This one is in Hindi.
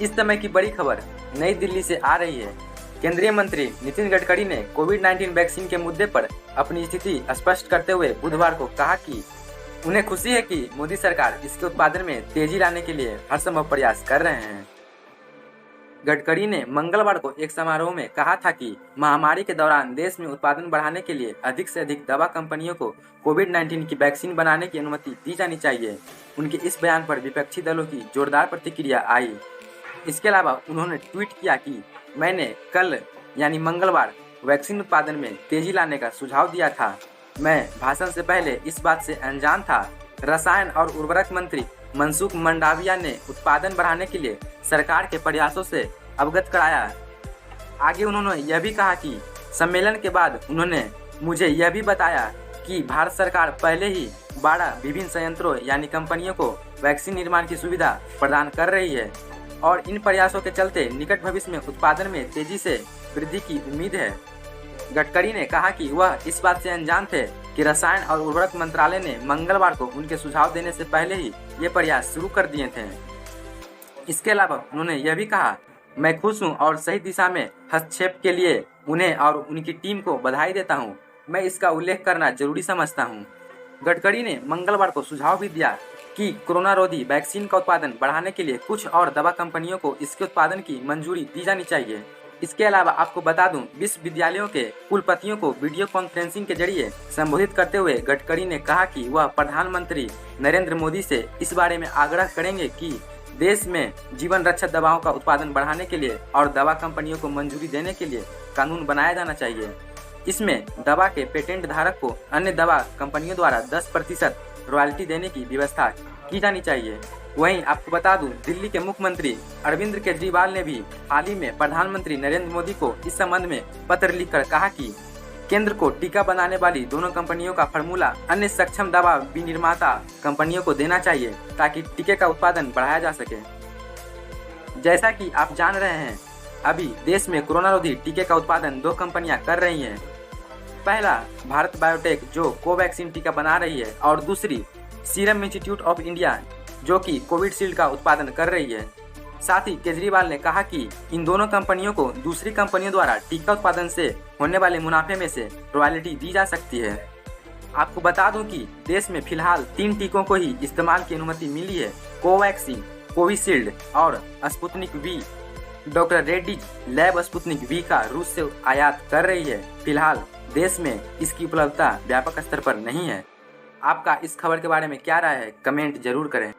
इस समय की बड़ी खबर नई दिल्ली से आ रही है। केंद्रीय मंत्री नितिन गडकरी ने कोविड-19 वैक्सीन के मुद्दे पर अपनी स्थिति स्पष्ट करते हुए बुधवार को कहा कि उन्हें खुशी है कि मोदी सरकार इसके उत्पादन में तेजी लाने के लिए हर संभव प्रयास कर रहे हैं। गडकरी ने मंगलवार को एक समारोह में कहा था कि महामारी के दौरान देश में उत्पादन बढ़ाने के लिए अधिक से अधिक दवा कंपनियों को कोविड-19 की वैक्सीन बनाने की अनुमति दी जानी चाहिए। उनके इस बयान पर विपक्षी दलों की जोरदार प्रतिक्रिया आई। इसके अलावा उन्होंने ट्वीट किया कि मैंने कल यानी मंगलवार वैक्सीन उत्पादन में तेजी लाने का सुझाव दिया था। मैं भाषण से पहले इस बात से अनजान था। रसायन और उर्वरक मंत्री मनसुख मंडाविया ने उत्पादन बढ़ाने के लिए सरकार के प्रयासों से अवगत कराया। आगे उन्होंने यह भी कहा कि सम्मेलन के बाद उन्होंने मुझे यह भी बताया कि भारत सरकार पहले ही 12 विभिन्न संयंत्रों यानी कंपनियों को वैक्सीन निर्माण की सुविधा प्रदान कर रही है और इन प्रयासों के चलते निकट भविष्य में उत्पादन में तेजी से वृद्धि की उम्मीद है। गडकरी ने कहा कि वह इस बात से अनजान थे कि रसायन और उर्वरक मंत्रालय ने मंगलवार को उनके सुझाव देने से पहले ही ये प्रयास शुरू कर दिए थे। इसके अलावा उन्होंने यह भी कहा, मैं खुश हूँ और सही दिशा में हस्तक्षेप के लिए उन्हें और उनकी टीम को बधाई देता हूँ। मैं इसका उल्लेख करना जरूरी समझता हूँ। गडकरी ने मंगलवार को सुझाव भी दिया कि कोरोना रोधी वैक्सीन का उत्पादन बढ़ाने के लिए कुछ और दवा कंपनियों को इसके उत्पादन की मंजूरी दी जानी चाहिए। इसके अलावा आपको बता दूं, विश्वविद्यालयों के कुलपतियों को वीडियो कॉन्फ्रेंसिंग के जरिए संबोधित करते हुए गडकरी ने कहा कि वह प्रधानमंत्री नरेंद्र मोदी से इस बारे में आग्रह करेंगे कि देश में जीवन रक्षक दवाओं का उत्पादन बढ़ाने के लिए और दवा कंपनियों को मंजूरी देने के लिए कानून बनाया जाना चाहिए। इसमें दवा के पेटेंट धारक को अन्य दवा कंपनियों द्वारा 10% रॉयल्टी देने की व्यवस्था की जानी चाहिए। वहीं आपको बता दूं, दिल्ली के मुख्यमंत्री अरविंद केजरीवाल ने भी हाल ही में प्रधानमंत्री नरेंद्र मोदी को इस संबंध में पत्र लिखकर कहा कि केंद्र को टीका बनाने वाली दोनों कंपनियों का फार्मूला अन्य सक्षम दवा विनिर्माता कंपनियों को देना चाहिए ताकि टीके का उत्पादन बढ़ाया जा सके। जैसा कि आप जान रहे हैं, अभी देश में कोरोना रोधी टीके का उत्पादन 2 कंपनियां कर रही हैं। पहला भारत बायोटेक जो कोवैक्सीन टीका बना रही है और दूसरी सीरम इंस्टीट्यूट ऑफ इंडिया जो कि कोविशील्ड का उत्पादन कर रही है। साथ ही केजरीवाल ने कहा कि इन दोनों कंपनियों को दूसरी कंपनियों द्वारा टीका उत्पादन से होने वाले मुनाफे में से रॉयल्टी दी जा सकती है। आपको बता दूं कि देश में फिलहाल 3 टीकों को ही इस्तेमाल की अनुमति मिली है, कोवैक्सीन, कोविशील्ड और Sputnik V. Doctor Reddy's lab Sputnik V का रूस से आयात कर रही है। फिलहाल देश में इसकी उपलब्धता व्यापक स्तर पर नहीं है। आपका इस खबर के बारे में क्या राय है, कमेंट जरूर करें।